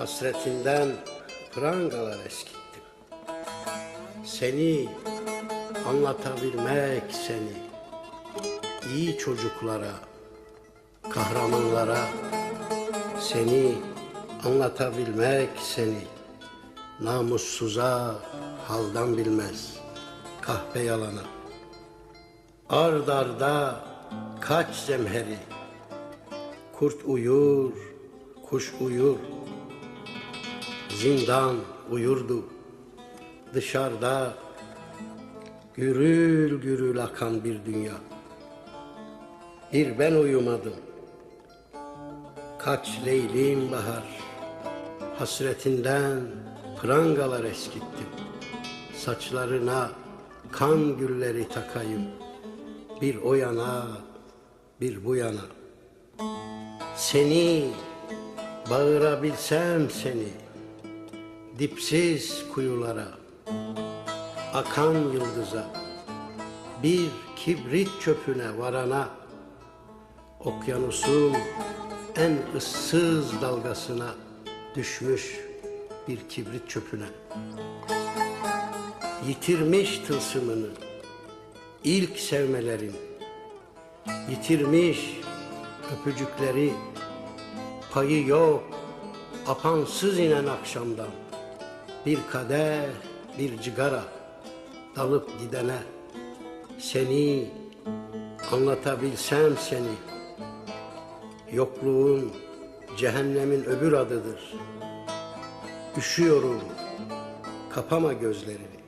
Hasretinden prangalar eskittim. Seni anlatabilmek seni, iyi çocuklara, kahramanlara, seni anlatabilmek seni, namussuza haldan bilmez, kahpe yalana. Ard arda kaç zemheri, kurt uyur, kuş uyur, zindan uyurdu, dışarıda gürül gürül akan bir dünya. Bir ben uyumadım, kaç leylim bahar, hasretinden prangalar eskittim. Saçlarına kan gülleri takayım, bir o yana, bir bu yana. Seni bağırabilsem seni, dipsiz kuyulara, akan yıldıza, bir kibrit çöpüne varana, okyanusun en ıssız dalgasına düşmüş bir kibrit çöpüne. Yitirmiş tılsımını ilk sevmelerin, yitirmiş öpücükleri, payı yok apansız inen akşamdan, bir kadeh, bir cigara dalıp gidene. Seni anlatabilsem seni, yokluğun cehennemin öbür adıdır. Üşüyorum, kapama gözlerini.